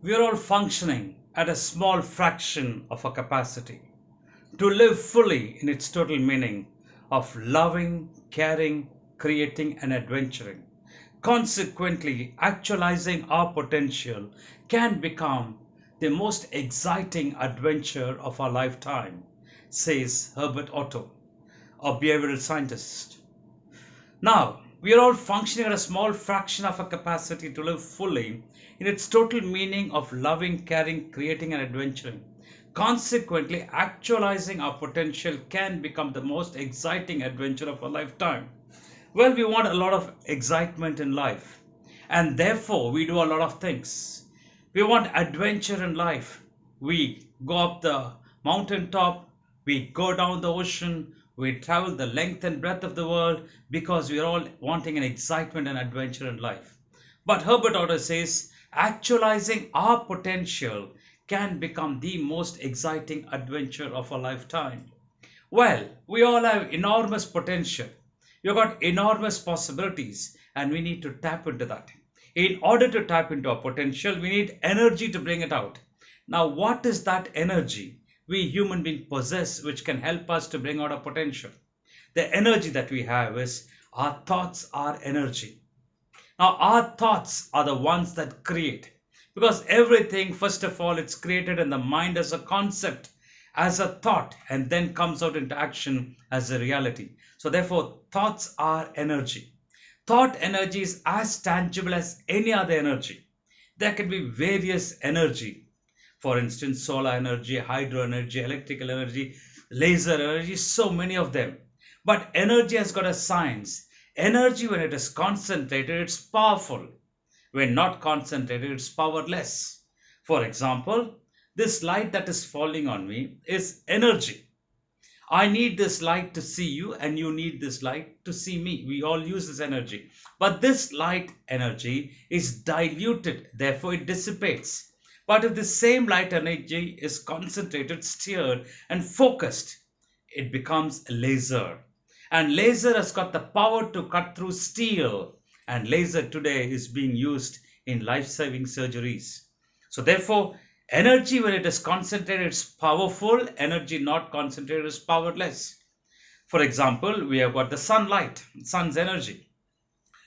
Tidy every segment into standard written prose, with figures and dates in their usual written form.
We are all functioning at a small fraction of our capacity to live fully in its total meaning of loving, caring, creating, and adventuring. Consequently, actualizing our potential can become the most exciting adventure of our lifetime, says Herbert Otto, a behavioral scientist. Now, we are all functioning at a small fraction of our capacity to live fully in its total meaning of loving, caring, creating, and adventuring. Consequently, actualizing our potential can become the most exciting adventure of our lifetime. Well, we want a lot of excitement in life, and therefore we do a lot of things. We want adventure in life. We go up the mountaintop, we go down the ocean, we travel the length and breadth of the world because we are all wanting an excitement and adventure in life. But Herbert Otto says actualizing our potential can become the most exciting adventure of a lifetime. Well, we all have enormous potential. We've got enormous possibilities, and we need to tap into that. In order to tap into our potential, we need energy to bring it out. Now, what is that energy we human beings possess which can help us to bring out our potential? The energy that we have is our thoughts are energy. Now, our thoughts are the ones that create. Because everything, first of all, it's created in the mind as a concept, as a thought, and then comes out into action as a reality. So, therefore, thoughts are energy. Thought energy is as tangible as any other energy. There can be various energy. For instance, solar energy, hydro energy, electrical energy, laser energy, so many of them. But energy has got a science. Energy, when it is concentrated, it's powerful. When not concentrated, it's powerless. For example, this light that is falling on me is energy. I need this light to see you, and you need this light to see me. We all use this energy. But this light energy is diluted, therefore it dissipates. But if the same light energy is concentrated, steered, and focused, it becomes a laser. And laser has got the power to cut through steel. And laser today is being used in life-saving surgeries. So therefore, energy when it is concentrated is powerful. Energy not concentrated is powerless. For example, we have got the sunlight, sun's energy.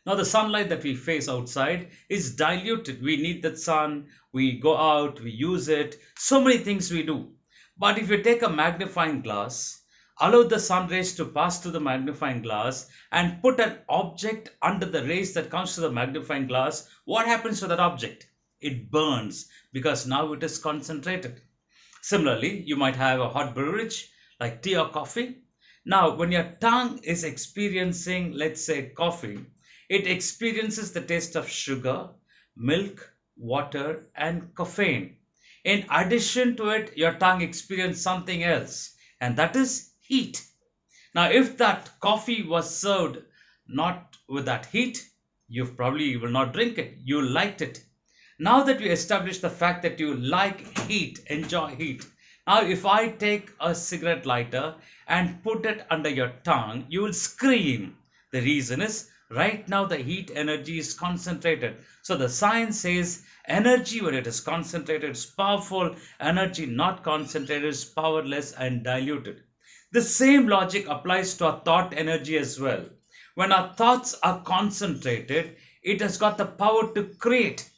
Now the sunlight that we face outside is diluted. We need that sun, we go out, we use it, so many things we do. But if you take a magnifying glass, allow the sun rays to pass through the magnifying glass and put an object under the rays that comes to the magnifying glass, what happens to that object? It burns because now it is concentrated. Similarly, you might have a hot beverage like tea or coffee. Now, when your tongue is experiencing, let's say, coffee, it experiences the taste of sugar, milk, water, and caffeine. In addition to it, your tongue experiences something else, and that is heat. Now, if that coffee was served not with that heat, you probably will not drink it. You liked it. Now that we established the fact that you like heat, enjoy heat. Now, if I take a cigarette lighter and put it under your tongue, you will scream. The reason is right now the heat energy is concentrated. So the science says energy when it is concentrated is powerful, energy not concentrated is powerless and diluted. The same logic applies to our thought energy as well. When our thoughts are concentrated, it has got the power to create.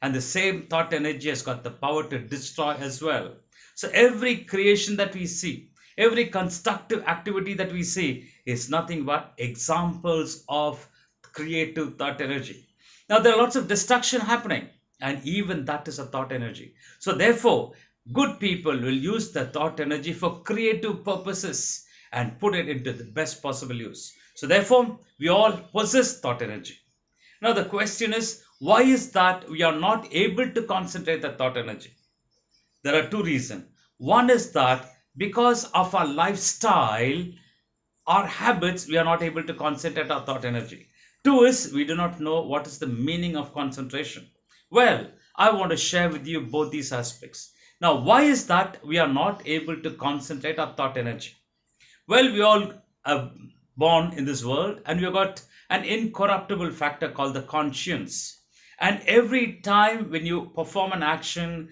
And the same thought energy has got the power to destroy as well. So every creation that we see, every constructive activity that we see is nothing but examples of creative thought energy. Now there are lots of destruction happening, and even that is a thought energy. So therefore, good people will use the thought energy for creative purposes and put it into the best possible use. So therefore, we all possess thought energy. Now the question is, why is that we are not able to concentrate the thought energy? There are two reasons. One is that because of our lifestyle, our habits, we are not able to concentrate our thought energy. Two is we do not know what is the meaning of concentration. Well, I want to share with you both these aspects. Now, why is that we are not able to concentrate our thought energy? Well, we all are born in this world and we've got an incorruptible factor called the conscience. And every time when you perform an action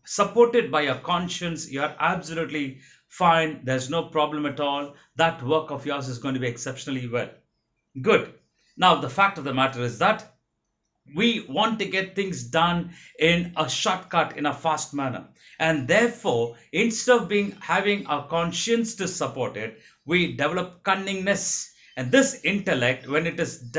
supported by your conscience, you are absolutely fine. There's no problem at all. That work of yours is going to be exceptionally well. Good. Now, the fact of the matter is that we want to get things done in a shortcut, in a fast manner, and therefore instead of being having our conscience to support it, we develop cunningness. And this intellect, when it is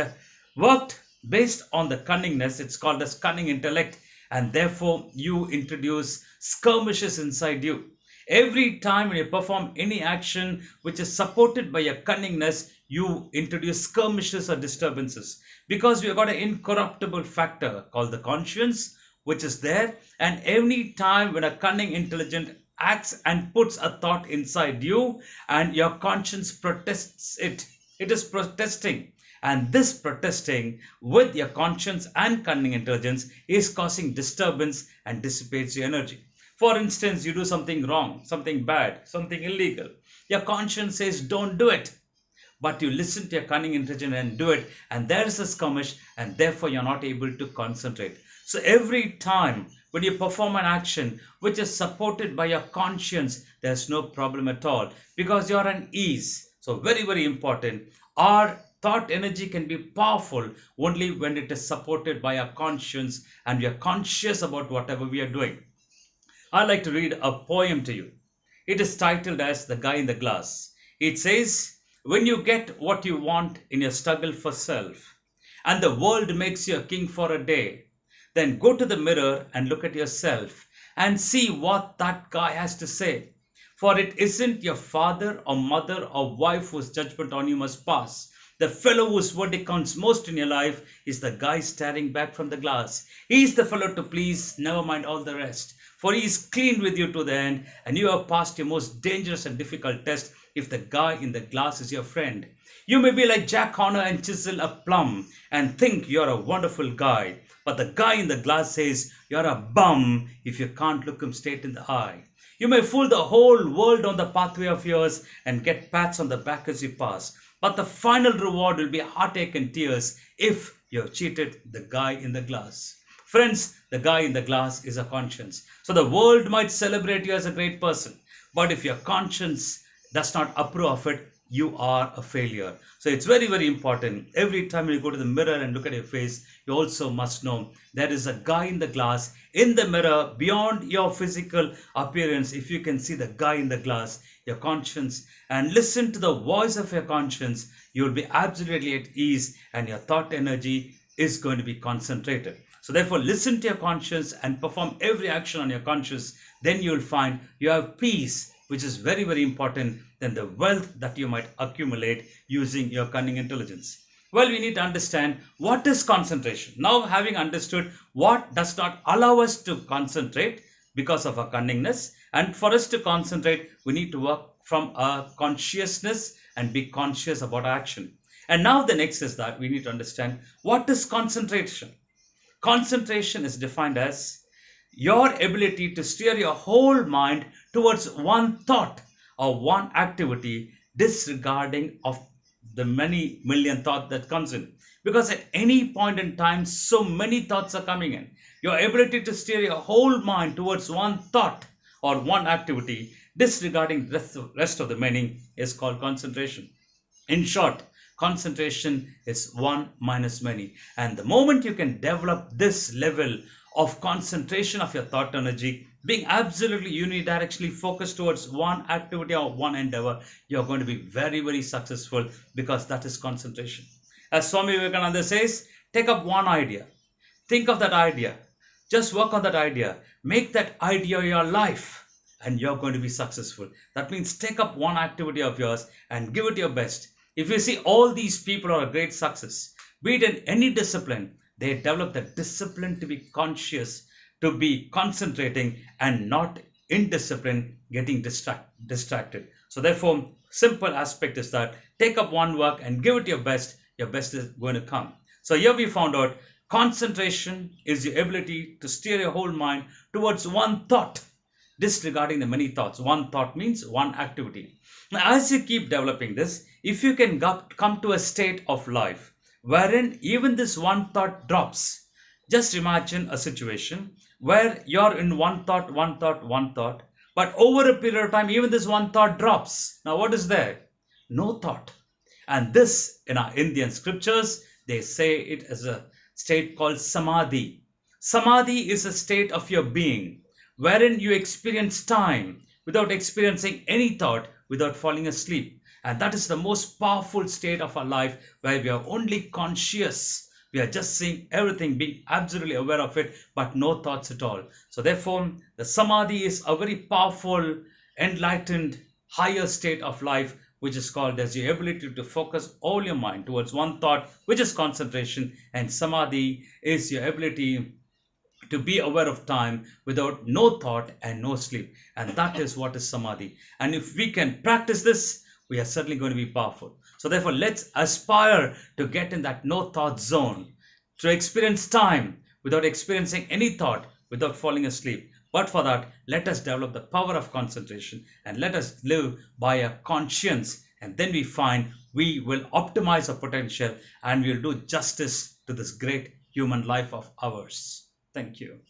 worked based on the cunningness, it's called as cunning intellect. And therefore you introduce skirmishes inside you. Every time when you perform any action which is supported by a cunningness, you introduce skirmishes or disturbances, because we have got an incorruptible factor called the conscience, which is there. And every time when a cunning intelligent acts and puts a thought inside you, and your conscience protests it, it is protesting. And this protesting with your conscience and cunning intelligence is causing disturbance and dissipates your energy. For instance, you do something wrong, something bad, something illegal. Your conscience says, don't do it. But you listen to your cunning intelligence and do it, and there is a skirmish, and therefore you're not able to concentrate. So every time when you perform an action which is supported by your conscience, there's no problem at all, because you're at ease. So very, very important. Our thought energy can be powerful only when it is supported by our conscience and we are conscious about whatever we are doing. I like to read a poem to you. It is titled as The Guy in the Glass. It says, when you get what you want in your struggle for self, and the world makes you a king for a day, then go to the mirror and look at yourself and see what that guy has to say. For it isn't your father or mother or wife whose judgment on you must pass. The fellow whose verdict counts most in your life is the guy staring back from the glass. He is the fellow to please, never mind all the rest. For he is clean with you to the end, and you have passed your most dangerous and difficult test if the guy in the glass is your friend. You may be like Jack Horner and chisel a plum and think you're a wonderful guy, but the guy in the glass says you're a bum if you can't look him straight in the eye. You may fool the whole world on the pathway of yours and get pats on the back as you pass, but the final reward will be heartache and tears if you've cheated the guy in the glass. Friends, the guy in the glass is a conscience. So the world might celebrate you as a great person, but if your conscience does not approve of it, you are a failure. So it's very, very important. Every time you go to the mirror and look at your face, you also must know there is a guy in the glass, in the mirror, beyond your physical appearance. If you can see the guy in the glass, your conscience, and listen to the voice of your conscience, you will be absolutely at ease, and your thought energy is going to be concentrated. So therefore, listen to your conscience and perform every action on your conscience. Then you will find you have peace, which is very, very important than the wealth that you might accumulate using your cunning intelligence. Well, we need to understand what is concentration. Now, having understood what does not allow us to concentrate because of our cunningness, and for us to concentrate, we need to work from our consciousness and be conscious about action. And now the next is that we need to understand what is concentration. Concentration is defined as your ability to steer your whole mind towards one thought or one activity, disregarding of the many million thoughts that comes in. Because at any point in time, so many thoughts are coming in. Your ability to steer your whole mind towards one thought or one activity, disregarding the rest of the many, is called concentration. In short, concentration is one minus many. And the moment you can develop this level of concentration of your thought energy, being absolutely unidirectionally focused towards one activity or one endeavor, you're going to be very, very successful, because that is concentration. As Swami Vivekananda says, take up one idea, think of that idea, just work on that idea, make that idea your life, and you're going to be successful. That means take up one activity of yours and give it your best. If you see, all these people are a great success, be it in any discipline, they develop the discipline to be conscious, to be concentrating, and not indiscipline, getting distracted. So therefore, simple aspect is that take up one work and give it your best is going to come. So here we found out concentration is the ability to steer your whole mind towards one thought, disregarding the many thoughts. One thought means one activity. Now, as you keep developing this, if you can come to a state of life wherein even this one thought drops, Just imagine a situation where you're in one thought, one thought, one thought, but over a period of time, even this one thought drops. Now, what is there? No thought. And this, in our Indian scriptures, they say it as a state called samadhi. Samadhi is a state of your being wherein you experience time without experiencing any thought, without falling asleep. And that is the most powerful state of our life where we are only conscious. We are just seeing everything, being absolutely aware of it, but no thoughts at all. So, therefore, the samadhi is a very powerful, enlightened, higher state of life, which is called as the ability to focus all your mind towards one thought, which is concentration. And samadhi is your ability to be aware of time without no thought and no sleep. And that is what is samadhi. And if we can practice this, we are certainly going to be powerful. So, therefore, let's aspire to get in that no thought zone, to experience time without experiencing any thought, without falling asleep. But for that, let us develop the power of concentration and let us live by a conscience. And then we find we will optimize our potential and we'll do justice to this great human life of ours. Thank you.